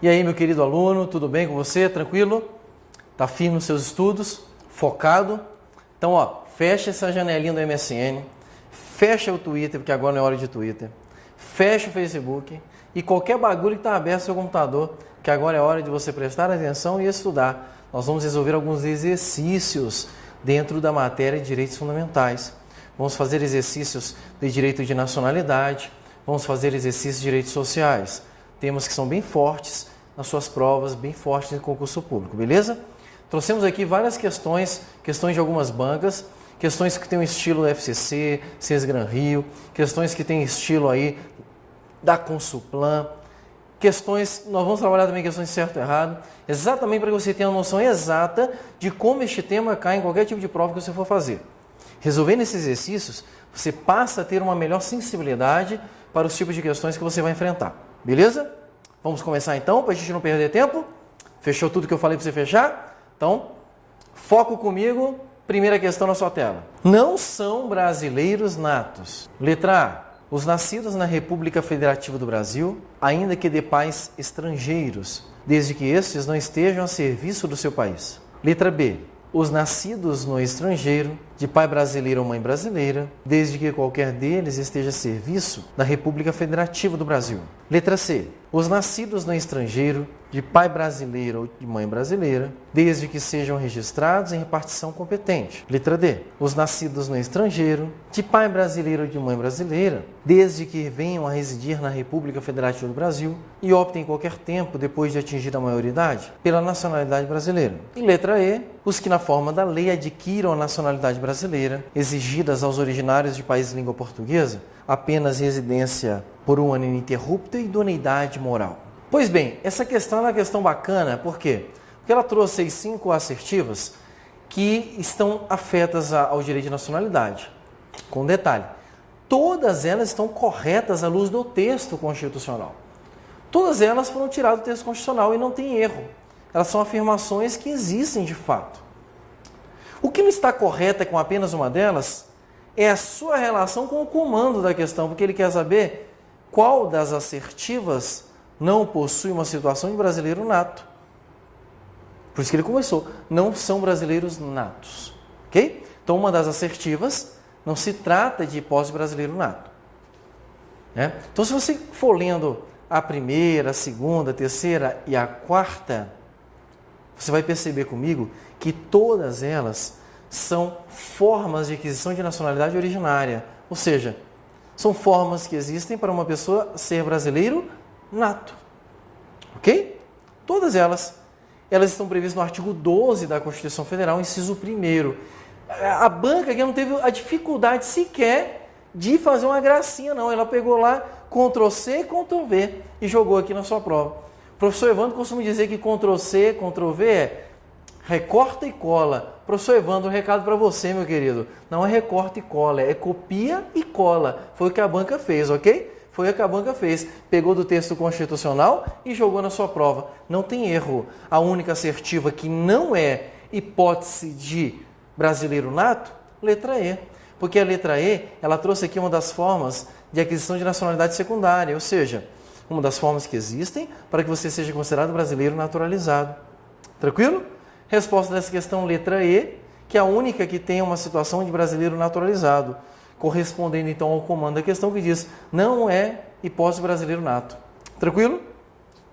E aí, meu querido aluno, tudo bem com você? Tranquilo? Tá firme nos seus estudos? Focado? Então, fecha essa janelinha do MSN, fecha o Twitter, porque agora não é hora de Twitter, fecha o Facebook e qualquer bagulho que está aberto no seu computador, que agora é hora de você prestar atenção e estudar. Nós vamos resolver alguns exercícios dentro da matéria de Direitos Fundamentais. Vamos fazer exercícios de direito de nacionalidade, vamos fazer exercícios de direitos sociais. Temas que são bem fortes nas suas provas, bem fortes no concurso público, beleza? Trouxemos aqui várias questões de algumas bancas, questões que têm um estilo FCC, Sesgran Rio, questões que têm estilo aí da Consulplan, nós vamos trabalhar também questões de certo e errado, exatamente para que você tenha uma noção exata de como este tema cai em qualquer tipo de prova que você for fazer. Resolvendo esses exercícios, você passa a ter uma melhor sensibilidade para os tipos de questões que você vai enfrentar. Beleza? Vamos começar então, para a gente não perder tempo. Fechou tudo que eu falei para você fechar? Então, foco comigo. Primeira questão na sua tela. Não são brasileiros natos. Letra A. Os nascidos na República Federativa do Brasil, ainda que de pais estrangeiros, desde que estes não estejam a serviço do seu país. Letra B. Os nascidos no estrangeiro, de pai brasileiro ou mãe brasileira, desde que qualquer deles esteja a serviço da República Federativa do Brasil. Letra C. Os nascidos no estrangeiro, de pai brasileiro ou de mãe brasileira, desde que sejam registrados em repartição competente. Letra D. Os nascidos no estrangeiro, de pai brasileiro ou de mãe brasileira, desde que venham a residir na República Federativa do Brasil e optem em qualquer tempo, depois de atingir a maioridade, pela nacionalidade brasileira. E letra E. Os que na forma da lei adquiram a nacionalidade brasileira, exigidas aos originários de países de língua portuguesa, apenas residência por um ano ininterrupta e idoneidade moral. Pois bem, essa questão é uma questão bacana, por quê? Porque ela trouxe aí 5 assertivas que estão afetas ao direito de nacionalidade. Com detalhe, todas elas estão corretas à luz do texto constitucional. Todas elas foram tiradas do texto constitucional e não tem erro. Elas são afirmações que existem de fato. O que não está correto com apenas uma delas é a sua relação com o comando da questão, porque ele quer saber qual das assertivas não possui uma situação de brasileiro nato. Por isso que ele começou. Não são brasileiros natos. Ok? Então, uma das assertivas não se trata de hipótese brasileiro nato. Então, se você for lendo a primeira, a segunda, a terceira e a quarta, você vai perceber comigo que todas elas são formas de aquisição de nacionalidade originária. Ou seja, são formas que existem para uma pessoa ser brasileiro nato. Ok? Todas elas estão previstas no artigo 12 da Constituição Federal, inciso 1º. A banca aqui não teve a dificuldade sequer de fazer uma gracinha, não. Ela pegou lá, Ctrl+C, Ctrl+V e jogou aqui na sua prova. O professor Evandro costuma dizer que Ctrl+C, Ctrl+V é recorta e cola. Professor Evandro, um recado para você, meu querido. Não é recorta e cola, é copia e cola. Foi o que a banca fez, ok? Foi o que a banca fez. Pegou do texto constitucional e jogou na sua prova. Não tem erro. A única assertiva que não é hipótese de brasileiro nato, letra E. Porque a letra E, ela trouxe aqui uma das formas de aquisição de nacionalidade secundária, ou seja, uma das formas que existem para que você seja considerado brasileiro naturalizado. Tranquilo? Resposta dessa questão, letra E, que é a única que tem uma situação de brasileiro naturalizado, correspondendo então ao comando da questão que diz, não é hipótese brasileiro nato. Tranquilo?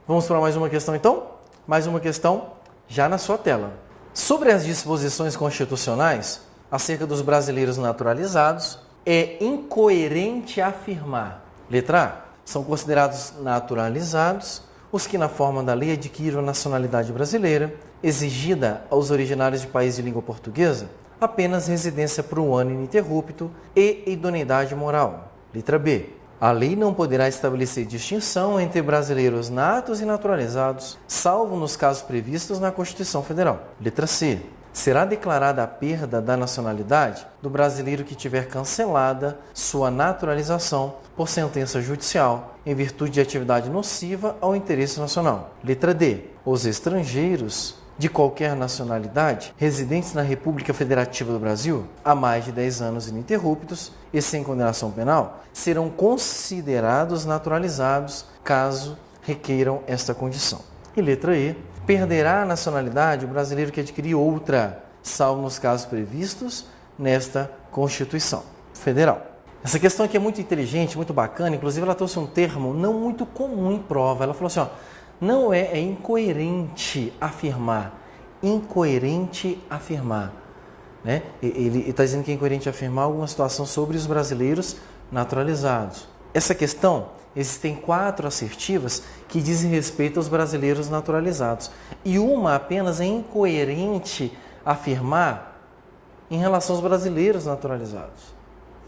Vamos para mais uma questão então? Mais uma questão já na sua tela. Sobre as disposições constitucionais acerca dos brasileiros naturalizados, é incoerente afirmar. Letra A. São considerados naturalizados os que na forma da lei adquiram a nacionalidade brasileira, exigida aos originários de país de língua portuguesa, apenas residência por um ano ininterrupto e idoneidade moral. Letra B. A lei não poderá estabelecer distinção entre brasileiros natos e naturalizados, salvo nos casos previstos na Constituição Federal. Letra C. Será declarada a perda da nacionalidade do brasileiro que tiver cancelada sua naturalização por sentença judicial, em virtude de atividade nociva ao interesse nacional. Letra D. Os estrangeiros de qualquer nacionalidade, residentes na República Federativa do Brasil há mais de 10 anos ininterruptos e sem condenação penal, serão considerados naturalizados caso requeiram esta condição. E letra E, perderá a nacionalidade o brasileiro que adquirir outra, salvo nos casos previstos nesta Constituição Federal. Essa questão aqui é muito inteligente, muito bacana, inclusive ela trouxe um termo não muito comum em prova. Ela falou assim, ó, não é incoerente afirmar, né? Ele está dizendo que é incoerente afirmar alguma situação sobre os brasileiros naturalizados. Essa questão, existem 4 assertivas que dizem respeito aos brasileiros naturalizados. E uma apenas é incoerente afirmar em relação aos brasileiros naturalizados.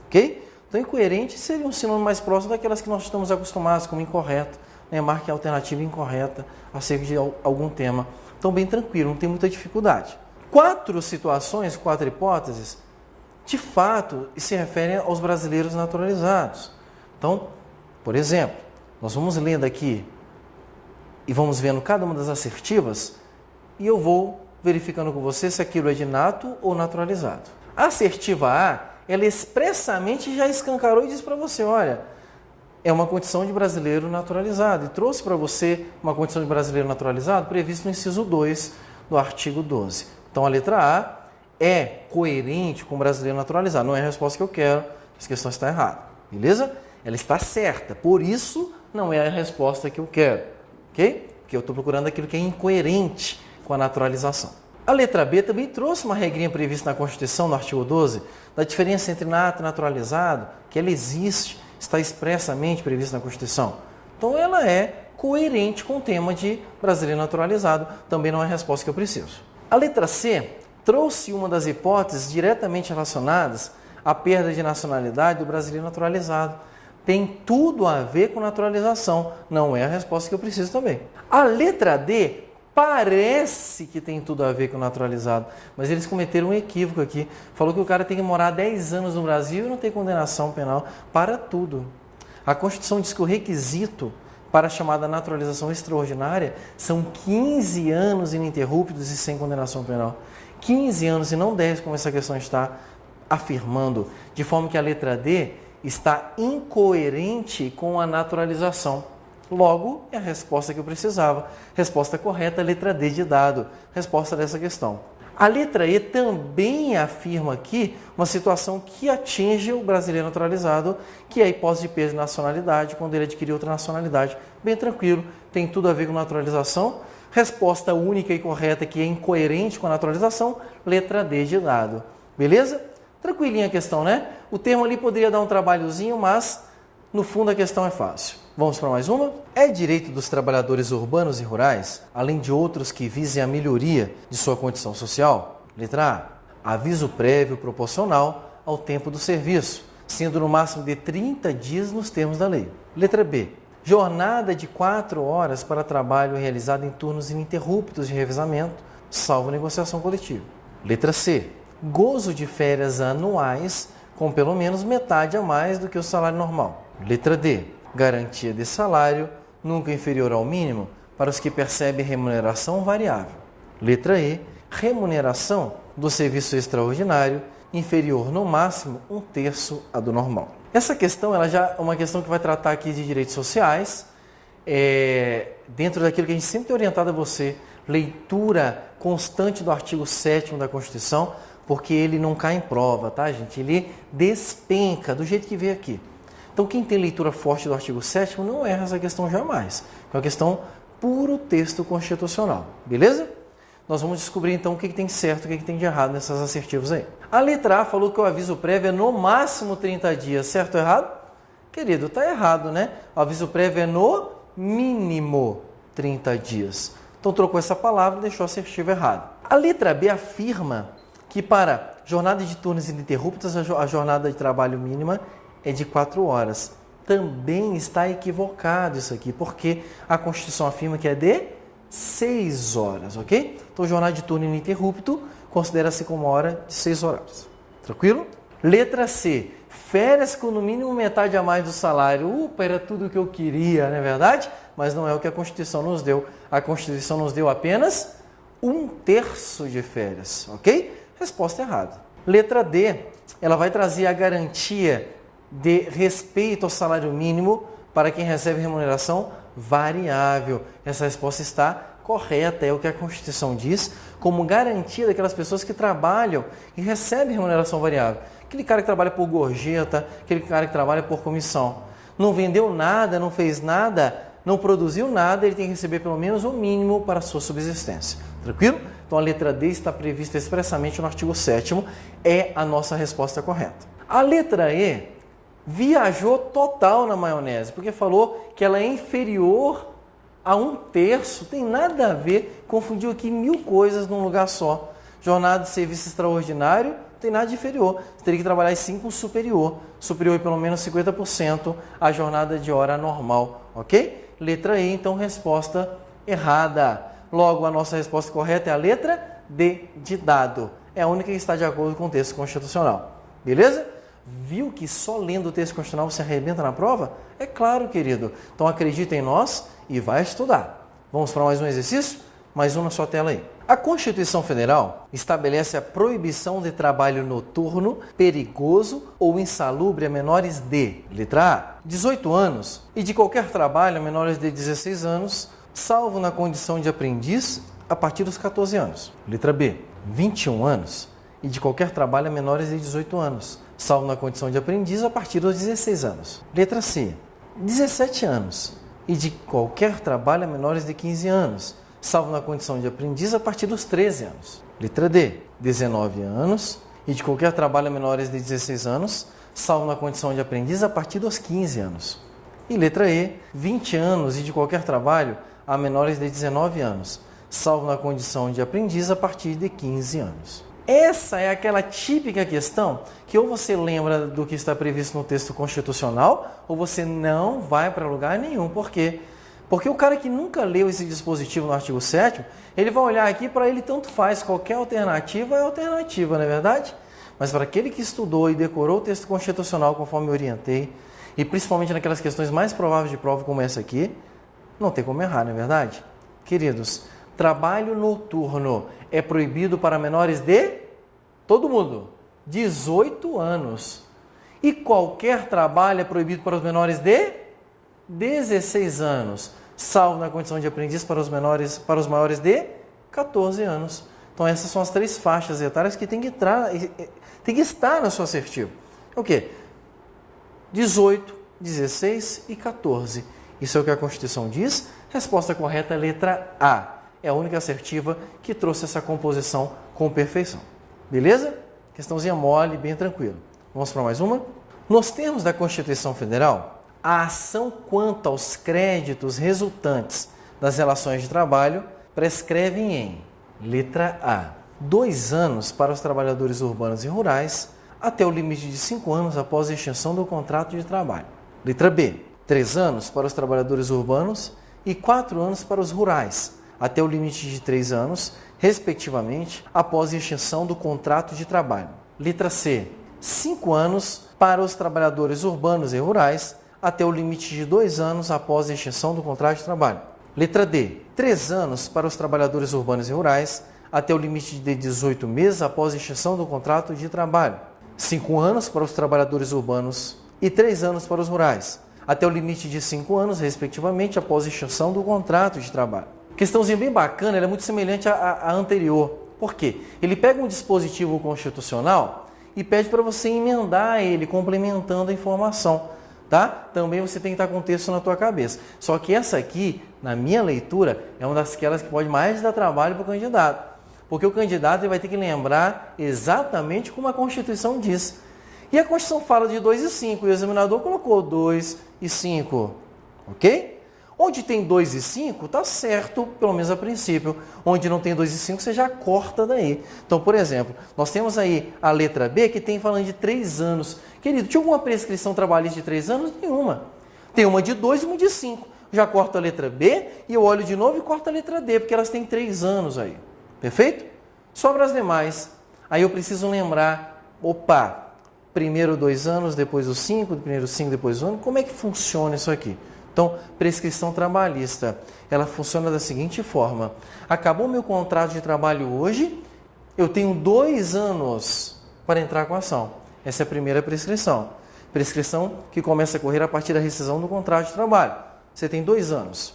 Ok? Então, incoerente seria um sinônimo mais próximo daquelas que nós estamos acostumados, como incorreto, né? Marque a alternativa incorreta acerca de algum tema. Então, bem tranquilo, não tem muita dificuldade. 4 situações, 4 hipóteses, de fato, se referem aos brasileiros naturalizados. Então, por exemplo, nós vamos lendo aqui e vamos vendo cada uma das assertivas e eu vou verificando com você se aquilo é de nato ou naturalizado. A assertiva A, ela expressamente já escancarou e diz para você, olha, é uma condição de brasileiro naturalizado e trouxe para você uma condição de brasileiro naturalizado previsto no inciso 2 do artigo 12. Então, a letra A é coerente com o brasileiro naturalizado. Não é a resposta que eu quero, essa questão está errada. Beleza? Ela está certa, por isso não é a resposta que eu quero. Ok? Porque eu estou procurando aquilo que é incoerente com a naturalização. A letra B também trouxe uma regrinha prevista na Constituição, no artigo 12, da diferença entre nato e naturalizado, que ela existe, está expressamente prevista na Constituição. Então, ela é coerente com o tema de brasileiro naturalizado. Também não é a resposta que eu preciso. A letra C trouxe uma das hipóteses diretamente relacionadas à perda de nacionalidade do brasileiro naturalizado. Tem tudo a ver com naturalização. Não é a resposta que eu preciso também. A letra D parece que tem tudo a ver com naturalizado, mas eles cometeram um equívoco aqui. Falou que o cara tem que morar 10 anos no Brasil e não tem condenação penal. Para tudo. A Constituição diz que o requisito para a chamada naturalização extraordinária são 15 anos ininterruptos e sem condenação penal. 15 anos e não 10, como essa questão está afirmando, de forma que a letra D está incoerente com a naturalização. Logo, é a resposta que eu precisava. Resposta correta, letra D de dado. Resposta dessa questão. A letra E também afirma aqui uma situação que atinge o brasileiro naturalizado, que é a hipótese de perda de nacionalidade, quando ele adquirir outra nacionalidade. Bem tranquilo, tem tudo a ver com naturalização. Resposta única e correta que é incoerente com a naturalização, letra D de dado. Beleza? Tranquilinha a questão, né? O termo ali poderia dar um trabalhozinho, mas no fundo a questão é fácil. Vamos para mais uma? É direito dos trabalhadores urbanos e rurais, além de outros que visem a melhoria de sua condição social? Letra A. Aviso prévio proporcional ao tempo do serviço, sendo no máximo de 30 dias nos termos da lei. Letra B. Jornada de 4 horas para trabalho realizado em turnos ininterruptos de revezamento, salvo negociação coletiva. Letra C. Gozo de férias anuais com pelo menos metade a mais do que o salário normal. Letra D. Garantia de salário nunca inferior ao mínimo para os que percebem remuneração variável. Letra E. Remuneração do serviço extraordinário inferior no máximo 1/3 a do normal. Essa questão ela já é uma questão que vai tratar aqui de direitos sociais, dentro daquilo que a gente sempre tem orientado a você, leitura constante do artigo 7º da Constituição, porque ele não cai em prova, tá, gente? Ele despenca do jeito que veio aqui. Então, quem tem leitura forte do artigo 7º não erra essa questão jamais. É uma questão puro texto constitucional, beleza? Nós vamos descobrir, então, o que tem de certo e o que tem de errado nessas assertivas aí. A letra A falou que o aviso prévio é no máximo 30 dias, certo ou errado? Querido, está errado, né? O aviso prévio é no mínimo 30 dias. Então, trocou essa palavra e deixou a assertiva errada. A letra B afirma que para jornada de turnos ininterruptos, a jornada de trabalho mínima é de 4 horas. Também está equivocado isso aqui, porque a Constituição afirma que é de 6 horas, ok? Então, jornada de turno ininterrupto considera-se como hora de 6 horas. Tranquilo? Letra C. Férias com no mínimo metade a mais do salário. Upa, era tudo o que eu queria, não é verdade? Mas não é o que a Constituição nos deu. A Constituição nos deu apenas 1/3 de férias, ok? Resposta errada. Letra D. Ela vai trazer a garantia de respeito ao salário mínimo para quem recebe remuneração variável. Essa resposta está correta, é o que a Constituição diz, como garantia daquelas pessoas que trabalham e recebem remuneração variável. Aquele cara que trabalha por gorjeta, aquele cara que trabalha por comissão. Não vendeu nada, não fez nada, não produziu nada, ele tem que receber pelo menos o mínimo para a sua subsistência. Tranquilo? Então a letra D está prevista expressamente no artigo 7º, é a nossa resposta correta. A letra E viajou total na maionese, porque falou que ela é inferior a 1/3, tem nada a ver, confundiu aqui 1000 coisas num lugar só. Jornada de serviço extraordinário, não tem nada de inferior, você teria que trabalhar sim com superior em pelo menos 50% a jornada de hora normal, ok? Letra E, então, resposta errada. Logo, a nossa resposta correta é a letra D, de dado. É a única que está de acordo com o texto constitucional. Beleza? Viu que só lendo o texto constitucional você arrebenta na prova? É claro, querido. Então acredita em nós e vai estudar. Vamos para mais um exercício? Mais um na sua tela aí. A Constituição Federal estabelece a proibição de trabalho noturno, perigoso ou insalubre a menores de, letra A, 18 anos e de qualquer trabalho a menores de 16 anos, salvo na condição de aprendiz a partir dos 14 anos. Letra B, 21 anos e de qualquer trabalho a menores de 18 anos, salvo na condição de aprendiz a partir dos 16 anos. Letra C, 17 anos e de qualquer trabalho a menores de 15 anos, salvo na condição de aprendiz a partir dos 13 anos. Letra D, 19 anos e de qualquer trabalho a menores de 16 anos, salvo na condição de aprendiz a partir dos 15 anos. E letra E, 20 anos e de qualquer trabalho a menores de 19 anos, salvo na condição de aprendiz a partir de 15 anos. Essa é aquela típica questão que ou você lembra do que está previsto no texto constitucional ou você não vai para lugar nenhum. Por quê? Porque o cara que nunca leu esse dispositivo no artigo 7º, ele vai olhar aqui, para ele tanto faz, qualquer alternativa é alternativa, não é verdade? Mas para aquele que estudou e decorou o texto constitucional conforme eu orientei, e principalmente naquelas questões mais prováveis de prova como essa aqui, não tem como errar, não é verdade? Queridos, trabalho noturno é proibido para menores de, todo mundo, 18 anos. E qualquer trabalho é proibido para os menores de 16 anos, salvo na condição de aprendiz para os maiores de 14 anos. Então essas são as 3 faixas etárias que tem que estar na sua assertiva. O quê? 18, 16 e 14. Isso é o que a Constituição diz. Resposta correta é a letra A. É a única assertiva que trouxe essa composição com perfeição. Beleza? Questãozinha mole, bem tranquilo. Vamos para mais uma? Nos termos da Constituição Federal, a ação quanto aos créditos resultantes das relações de trabalho prescrevem em letra A, 2 anos para os trabalhadores urbanos e rurais, até o limite de 5 anos após a extinção do contrato de trabalho. Letra B, 3 anos para os trabalhadores urbanos e 4 anos para os rurais, até o limite de 3 anos, respectivamente, após a extinção do contrato de trabalho. Letra C, 5 anos para os trabalhadores urbanos e rurais, até o limite de 2 anos após a extinção do contrato de trabalho. Letra D, 3 anos para os trabalhadores urbanos e rurais, até o limite de 18 meses após a extinção do contrato de trabalho. 5 anos para os trabalhadores urbanos e 3 anos para os rurais, até o limite de 5 anos, respectivamente, após a extinção do contrato de trabalho. Questãozinha bem bacana, ela é muito semelhante à anterior. Por quê? Ele pega um dispositivo constitucional e pede para você emendar ele, complementando a informação. Tá? Também você tem que estar com o texto na tua cabeça. Só que essa aqui, na minha leitura, é uma daquelas que pode mais dar trabalho para o candidato. Porque o candidato ele vai ter que lembrar exatamente como a Constituição diz. E a Constituição fala de 2 e 5, e o examinador colocou 2 e 5. Ok? Onde tem 2 e 5, tá certo, pelo menos a princípio. Onde não tem 2 e 5, você já corta daí. Então, por exemplo, nós temos aí a letra B, que tem falando de 3 anos. Querido, tinha alguma prescrição trabalhista de 3 anos? Nenhuma. Tem uma de 2 e uma de 5. Já corto a letra B e eu olho de novo e corto a letra D, porque elas têm 3 anos aí. Perfeito? Sobra as demais. Aí eu preciso lembrar, primeiro 2 anos, depois os 5, primeiro 5, depois o ano. Como é que funciona isso aqui? Então, prescrição trabalhista, ela funciona da seguinte forma. Acabou meu contrato de trabalho hoje, eu tenho 2 anos para entrar com a ação. Essa é a primeira prescrição. Prescrição que começa a correr a partir da rescisão do contrato de trabalho. Você tem 2 anos.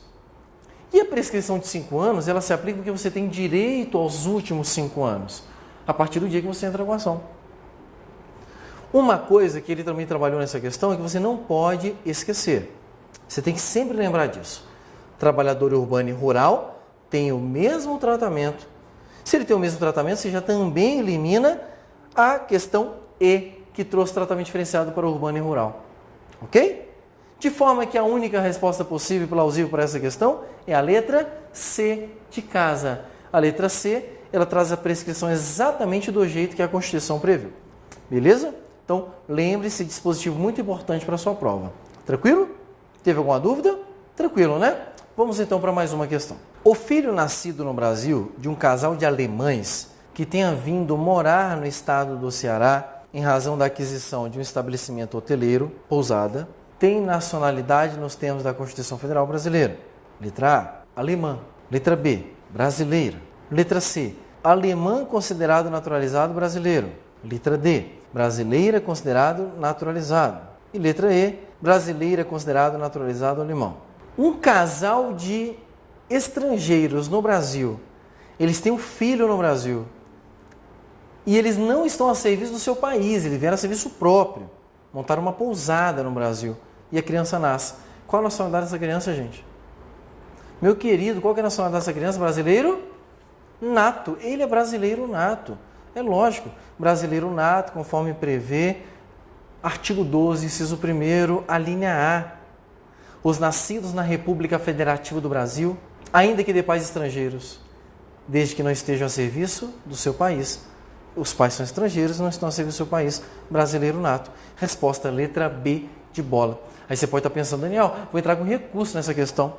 E a prescrição de 5 anos, ela se aplica porque você tem direito aos últimos 5 anos, a partir do dia que você entra com a ação. Uma coisa que ele também trabalhou nessa questão é que você não pode esquecer. Você tem que sempre lembrar disso. Trabalhador urbano e rural tem o mesmo tratamento. Se ele tem o mesmo tratamento, você já também elimina a questão E, que trouxe tratamento diferenciado para o urbano e rural. Ok? De forma que a única resposta possível e plausível para essa questão é a letra C de casa. A letra C, ela traz a prescrição exatamente do jeito que a Constituição previu. Beleza? Então, lembre-se, dispositivo muito importante para a sua prova. Tranquilo? Teve alguma dúvida? Tranquilo, né? Vamos então para mais uma questão. O filho nascido no Brasil de um casal de alemães que tenha vindo morar no estado do Ceará em razão da aquisição de um estabelecimento hoteleiro, pousada, tem nacionalidade nos termos da Constituição Federal Brasileira. Letra A, alemã. Letra B, brasileira. Letra C, alemã considerado naturalizado brasileiro. Letra D, brasileira considerado naturalizado. E letra E, brasileira considerado naturalizado alemão. Um casal de estrangeiros no Brasil, eles têm um filho no Brasil e eles não estão a serviço do seu país, eles vieram a serviço próprio, montaram uma pousada no Brasil e a criança nasce. Qual a nacionalidade dessa criança, gente? Meu querido, qual que é a nacionalidade dessa criança? Brasileiro nato. Ele é brasileiro nato. É lógico, brasileiro nato, conforme prevê artigo 12, inciso 1º, a linha A. Os nascidos na República Federativa do Brasil, ainda que de pais estrangeiros, desde que não estejam a serviço do seu país. Os pais são estrangeiros, não estão a serviço do seu país. Brasileiro nato. Resposta letra B de bola. Aí você pode estar pensando, Daniel, vou entrar com recurso nessa questão,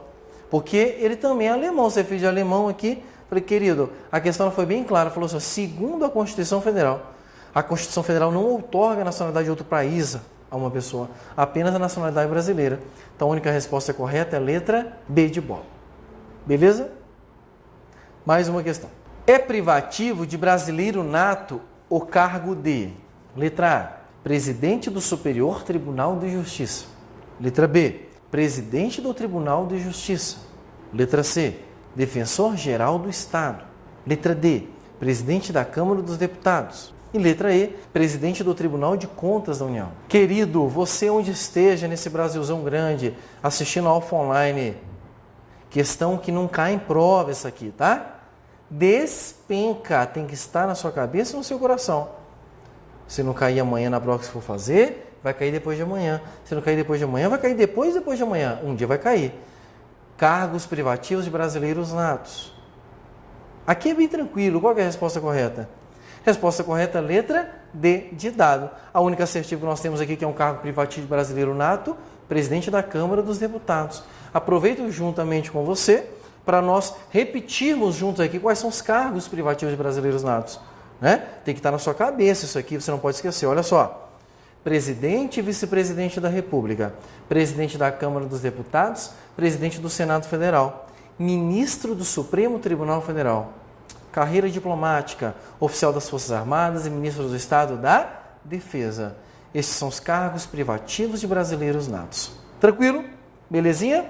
porque ele também é alemão, você é filho de alemão aqui. Falei, querido, a questão foi bem clara, falou assim, segundo a Constituição Federal, a Constituição Federal não outorga a nacionalidade de outro país a uma pessoa, apenas a nacionalidade brasileira. Então a única resposta correta é a letra B de bola. Beleza? Mais uma questão. É privativo de brasileiro nato o cargo de letra A, presidente do Superior Tribunal de Justiça. Letra B, presidente do Tribunal de Justiça. Letra C, defensor-geral do Estado. Letra D, presidente da Câmara dos Deputados. E letra E, presidente do Tribunal de Contas da União. Querido, você onde esteja nesse Brasilzão grande, assistindo Alfa Online, questão que não cai em prova essa aqui, tá? Despenca, tem que estar na sua cabeça e no seu coração. Se não cair amanhã na prova que você for fazer, vai cair depois de amanhã. Se não cair depois de amanhã, vai cair depois de amanhã. Um dia vai cair. Cargos privativos de brasileiros natos. Aqui é bem tranquilo. Qual é a resposta correta? Resposta correta, letra D de dado. A única assertiva que nós temos aqui, que é um cargo privativo de brasileiro nato, presidente da Câmara dos Deputados. Aproveito juntamente com você para nós repetirmos juntos aqui quais são os cargos privativos de brasileiros natos. Né? Tem que estar na sua cabeça isso aqui, você não pode esquecer. Olha só, presidente e vice-presidente da República, presidente da Câmara dos Deputados, presidente do Senado Federal, ministro do Supremo Tribunal Federal, carreira diplomática, oficial das Forças Armadas e ministro do Estado da Defesa. Estes são os cargos privativos de brasileiros natos. Tranquilo? Belezinha?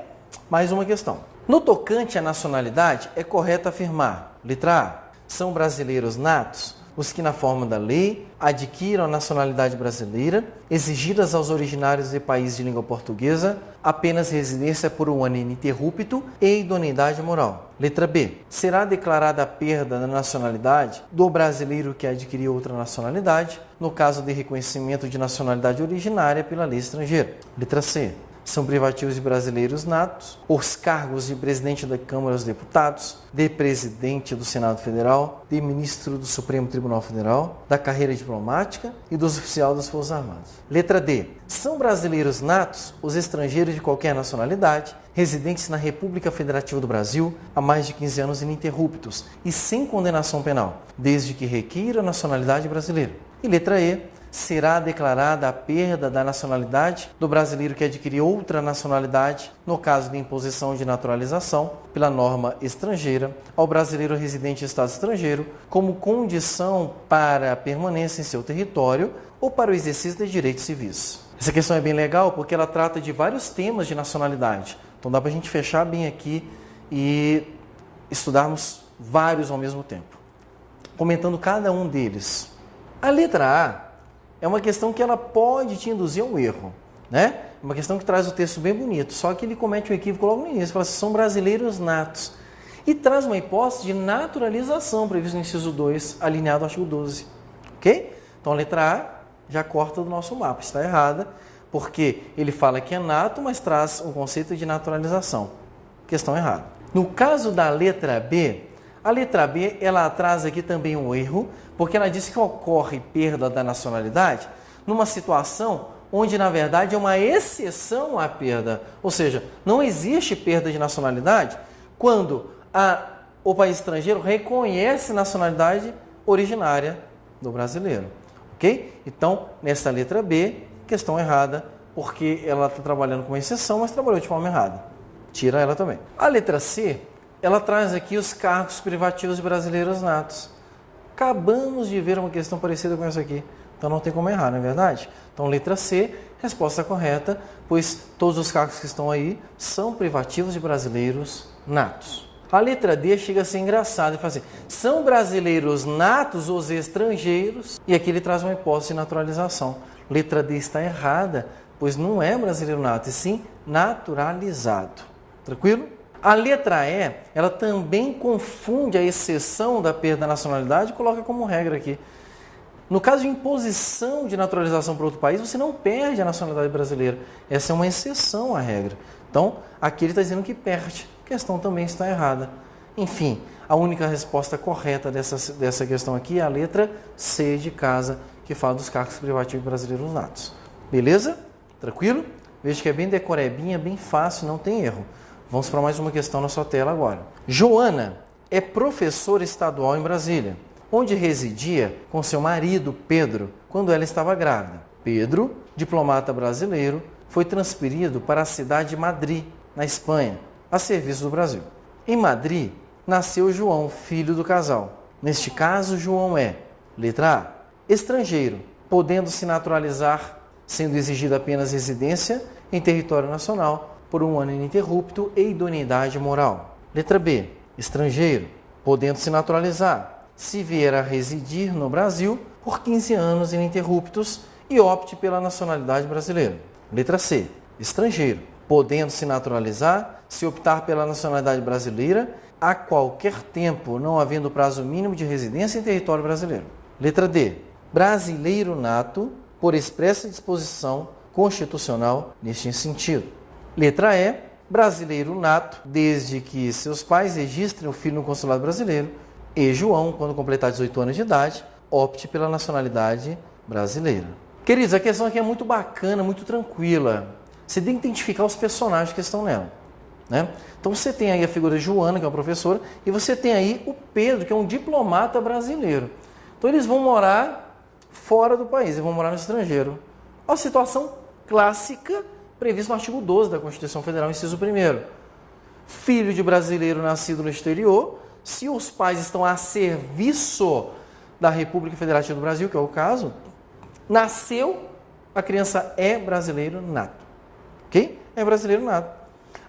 Mais uma questão. No tocante à nacionalidade, é correto afirmar, letra A, são brasileiros natos os que, na forma da lei, adquiram a nacionalidade brasileira, exigidas aos originários de país de língua portuguesa, apenas residência por um ano ininterrupto e idoneidade moral. Letra B. Será declarada a perda da nacionalidade do brasileiro que adquiriu outra nacionalidade, no caso de reconhecimento de nacionalidade originária pela lei estrangeira. Letra C. São privativos de brasileiros natos os cargos de presidente da Câmara dos Deputados, de presidente do Senado Federal, de ministro do Supremo Tribunal Federal, da carreira diplomática e dos oficiais das Forças Armadas. Letra D. São brasileiros natos os estrangeiros de qualquer nacionalidade, residentes na República Federativa do Brasil há mais de 15 anos ininterruptos e sem condenação penal, desde que requeiram a nacionalidade brasileira. E letra E. Será declarada a perda da nacionalidade do brasileiro que adquiriu outra nacionalidade, no caso de imposição de naturalização pela norma estrangeira, ao brasileiro residente em estado estrangeiro, como condição para a permanência em seu território ou para o exercício de direitos civis. Essa questão é bem legal porque ela trata de vários temas de nacionalidade. Então dá para a gente fechar bem aqui e estudarmos vários ao mesmo tempo, comentando cada um deles. A letra A é uma questão que ela pode te induzir a um erro, né? Uma questão que traz o texto bem bonito, só que ele comete um equívoco logo no início, fala assim, são brasileiros natos, e traz uma hipótese de naturalização prevista no inciso 2, alinhado ao artigo 12, ok? Então a letra A já corta do nosso mapa, está errada, porque ele fala que é nato, mas traz um conceito de naturalização, questão errada. No caso da letra B, a letra B, ela traz aqui também um erro, porque ela diz que ocorre perda da nacionalidade numa situação onde, na verdade, é uma exceção à perda. Ou seja, não existe perda de nacionalidade quando o país estrangeiro reconhece a nacionalidade originária do brasileiro. Ok? Então, nessa letra B, questão errada, porque ela está trabalhando com uma exceção, mas trabalhou de forma errada. Tira ela também. A letra C, ela traz aqui os cargos privativos de brasileiros natos. Acabamos de ver uma questão parecida com essa aqui. Então não tem como errar, não é verdade? Então letra C, resposta correta, pois todos os cargos que estão aí são privativos de brasileiros natos. A letra D chega a ser engraçada e fala assim, são brasileiros natos os estrangeiros, e aqui ele traz uma hipótese de naturalização. Letra D está errada, pois não é brasileiro nato, e sim naturalizado. Tranquilo? A letra E, ela também confunde a exceção da perda da nacionalidade e coloca como regra aqui. No caso de imposição de naturalização para outro país, você não perde a nacionalidade brasileira. Essa é uma exceção à regra. Então, aqui ele está dizendo que perde. A questão também está errada. Enfim, a única resposta correta dessa questão aqui é a letra C de casa, que fala dos cargos privativos brasileiros natos. Beleza? Tranquilo? Veja que é bem decorebinha, bem fácil, não tem erro. Vamos para mais uma questão na sua tela agora. Joana é professora estadual em Brasília, onde residia com seu marido, Pedro, quando ela estava grávida. Pedro, diplomata brasileiro, foi transferido para a cidade de Madrid, na Espanha, a serviço do Brasil. Em Madrid, nasceu João, filho do casal. Neste caso, João é, letra A, estrangeiro, podendo se naturalizar, sendo exigida apenas residência em território nacional, por um ano ininterrupto e idoneidade moral. Letra B, estrangeiro, podendo se naturalizar, se vier a residir no Brasil por 15 anos ininterruptos e opte pela nacionalidade brasileira. Letra C, estrangeiro, podendo se naturalizar, se optar pela nacionalidade brasileira a qualquer tempo, não havendo prazo mínimo de residência em território brasileiro. Letra D, brasileiro nato, por expressa disposição constitucional neste sentido. Letra E, brasileiro nato, desde que seus pais registrem o filho no consulado brasileiro e João, quando completar 18 anos de idade, opte pela nacionalidade brasileira. Queridos, a questão aqui é muito bacana, muito tranquila. Você tem que identificar os personagens que estão nela, né? Então você tem aí a figura de Joana, que é uma professora, e você tem aí o Pedro, que é um diplomata brasileiro. Então eles vão morar fora do país, eles vão morar no estrangeiro. A situação clássica previsto no artigo 12 da Constituição Federal, inciso 1º. Filho de brasileiro nascido no exterior, se os pais estão a serviço da República Federativa do Brasil, que é o caso, nasceu, a criança é brasileiro nato. Ok? É brasileiro nato.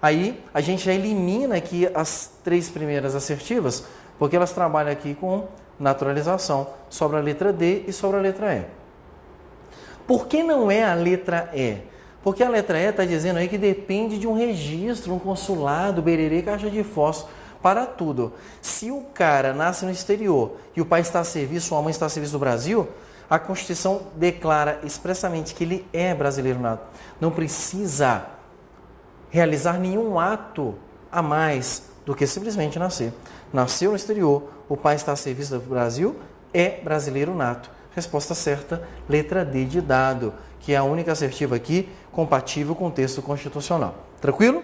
Aí a gente já elimina aqui as 3 primeiras assertivas, porque elas trabalham aqui com naturalização, sobre a letra D e sobre a letra E. Por que não é a letra E? Porque a letra E está dizendo aí que depende de um registro, um consulado, bererê, caixa de fósforo, para tudo. Se o cara nasce no exterior e o pai está a serviço, ou a mãe está a serviço do Brasil, a Constituição declara expressamente que ele é brasileiro nato. Não precisa realizar nenhum ato a mais do que simplesmente nascer. Nasceu no exterior, o pai está a serviço do Brasil, é brasileiro nato. Resposta certa, letra D de dado, que é a única assertiva aqui compatível com o texto constitucional. Tranquilo?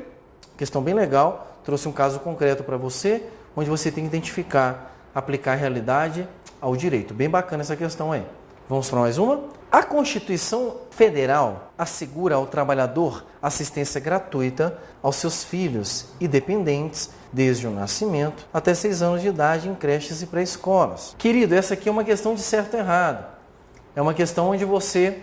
Questão bem legal, trouxe um caso concreto para você, onde você tem que identificar, aplicar a realidade ao direito. Bem bacana essa questão aí. Vamos para mais uma? A Constituição Federal assegura ao trabalhador assistência gratuita aos seus filhos e dependentes desde o nascimento até 6 anos de idade em creches e pré-escolas. Querido, essa aqui é uma questão de certo e errado. É uma questão onde você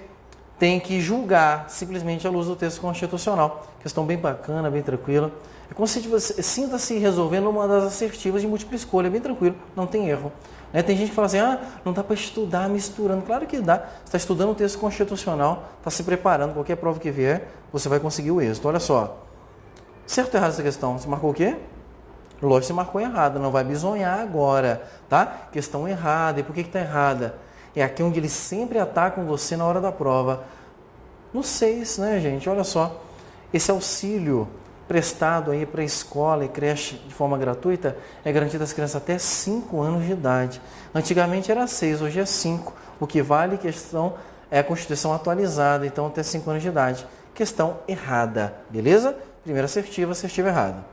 tem que julgar simplesmente à luz do texto constitucional. Questão bem bacana, bem tranquila. É como se você sinta-se resolvendo uma das assertivas de múltipla escolha, bem tranquilo, não tem erro. Né? Tem gente que fala assim, não dá para estudar misturando. Claro que dá. Você está estudando um texto constitucional, está se preparando, qualquer prova que vier, você vai conseguir o êxito. Olha só, certo ou errado essa questão? Você marcou o quê? Lógico que você marcou errado, não vai bisonhar agora, tá? Questão errada. E por que está errada? É aqui onde eles sempre atacam você na hora da prova. No 6, né, gente? Olha só. Esse auxílio prestado aí para escola e creche de forma gratuita é garantido às crianças até 5 anos de idade. Antigamente era 6, hoje é 5. O que vale questão é a Constituição atualizada, então até 5 anos de idade. Questão errada, beleza? Primeira assertiva errada.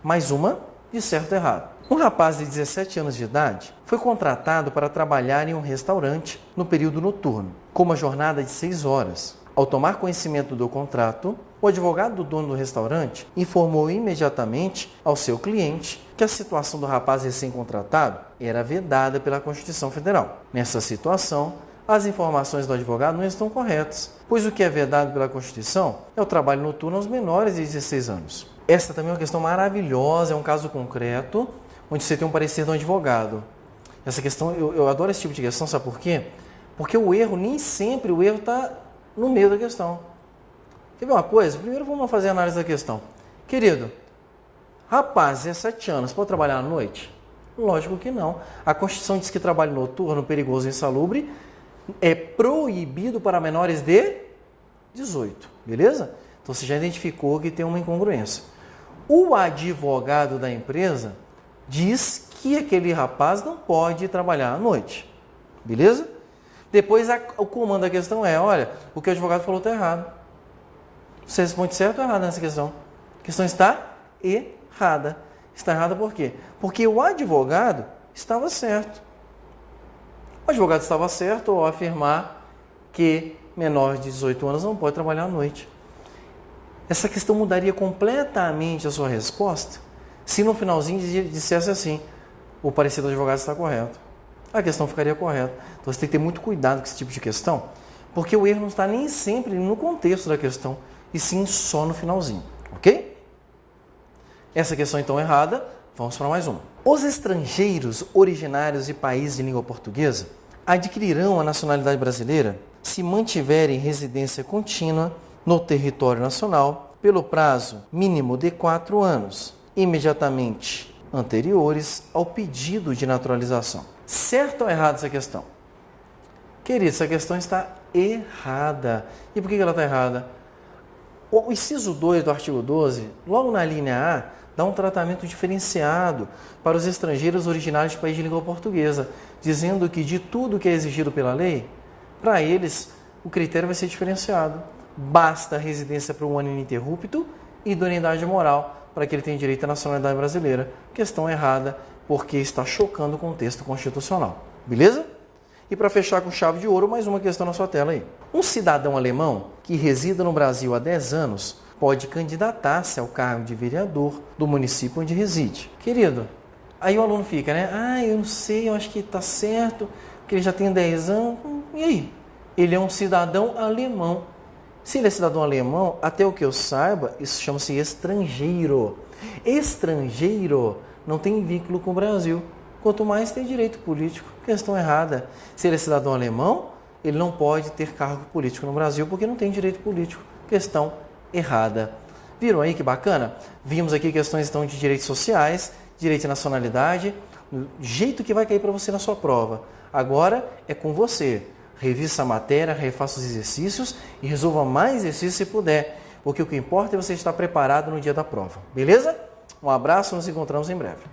Mais uma de certo errado. Um rapaz de 17 anos de idade foi contratado para trabalhar em um restaurante no período noturno, com uma jornada de 6 horas. Ao tomar conhecimento do contrato, o advogado do dono do restaurante informou imediatamente ao seu cliente que a situação do rapaz recém-contratado era vedada pela Constituição Federal. Nessa situação, as informações do advogado não estão corretas, pois o que é vedado pela Constituição é o trabalho noturno aos menores de 16 anos. Essa também é uma questão maravilhosa, é um caso concreto, onde você tem um parecer do advogado. Essa questão, eu adoro esse tipo de questão, sabe por quê? Porque o erro, nem sempre o erro está no meio da questão. Quer ver uma coisa? Primeiro vamos fazer a análise da questão. Querido, rapaz, 17 anos, pode trabalhar à noite? Lógico que não. A Constituição diz que trabalho noturno, perigoso e insalubre é proibido para menores de 18, beleza? Então você já identificou que tem uma incongruência. O advogado da empresa diz que aquele rapaz não pode trabalhar à noite, beleza? Depois o comando da questão é, olha, o que o advogado falou está errado. Você responde certo ou errado nessa questão? A questão está errada. Está errada por quê? Porque o advogado estava certo. O advogado estava certo ao afirmar que menor de 18 anos não pode trabalhar à noite. Essa questão mudaria completamente a sua resposta se no finalzinho dissesse assim, o parecer do advogado está correto. A questão ficaria correta. Então você tem que ter muito cuidado com esse tipo de questão, porque o erro não está nem sempre no contexto da questão, e sim só no finalzinho, ok? Essa questão então errada, vamos para mais uma. Os estrangeiros originários de países de língua portuguesa adquirirão a nacionalidade brasileira se mantiverem residência contínua no território nacional pelo prazo mínimo de 4 anos, imediatamente anteriores ao pedido de naturalização. Certo ou errado essa questão? Querido, essa questão está errada. E por que ela está errada? O inciso 2 do artigo 12, logo na linha A, dá um tratamento diferenciado para os estrangeiros originários de país de língua portuguesa, dizendo que de tudo que é exigido pela lei, para eles o critério vai ser diferenciado. Basta residência por 1 ano ininterrupto e idoneidade moral para que ele tenha direito à nacionalidade brasileira. Questão errada, porque está chocando o contexto constitucional. Beleza? E para fechar com chave de ouro, mais uma questão na sua tela aí. Um cidadão alemão que resida no Brasil há 10 anos pode candidatar-se ao cargo de vereador do município onde reside. Querido, aí o aluno fica, né? Eu não sei, eu acho que está certo, porque ele já tem 10 anos. E aí? Ele é um cidadão alemão. Se ele é cidadão alemão, até o que eu saiba, isso chama-se estrangeiro. Estrangeiro não tem vínculo com o Brasil. Quanto mais tem direito político. Questão errada. Se ele é cidadão alemão, ele não pode ter cargo político no Brasil porque não tem direito político. Questão errada. Viram aí que bacana? Vimos aqui questões então de direitos sociais, direito de nacionalidade, do jeito que vai cair para você na sua prova. Agora é com você. Revisa a matéria, refaça os exercícios e resolva mais exercícios se puder, porque o que importa é você estar preparado no dia da prova. Beleza? Um abraço, nos encontramos em breve.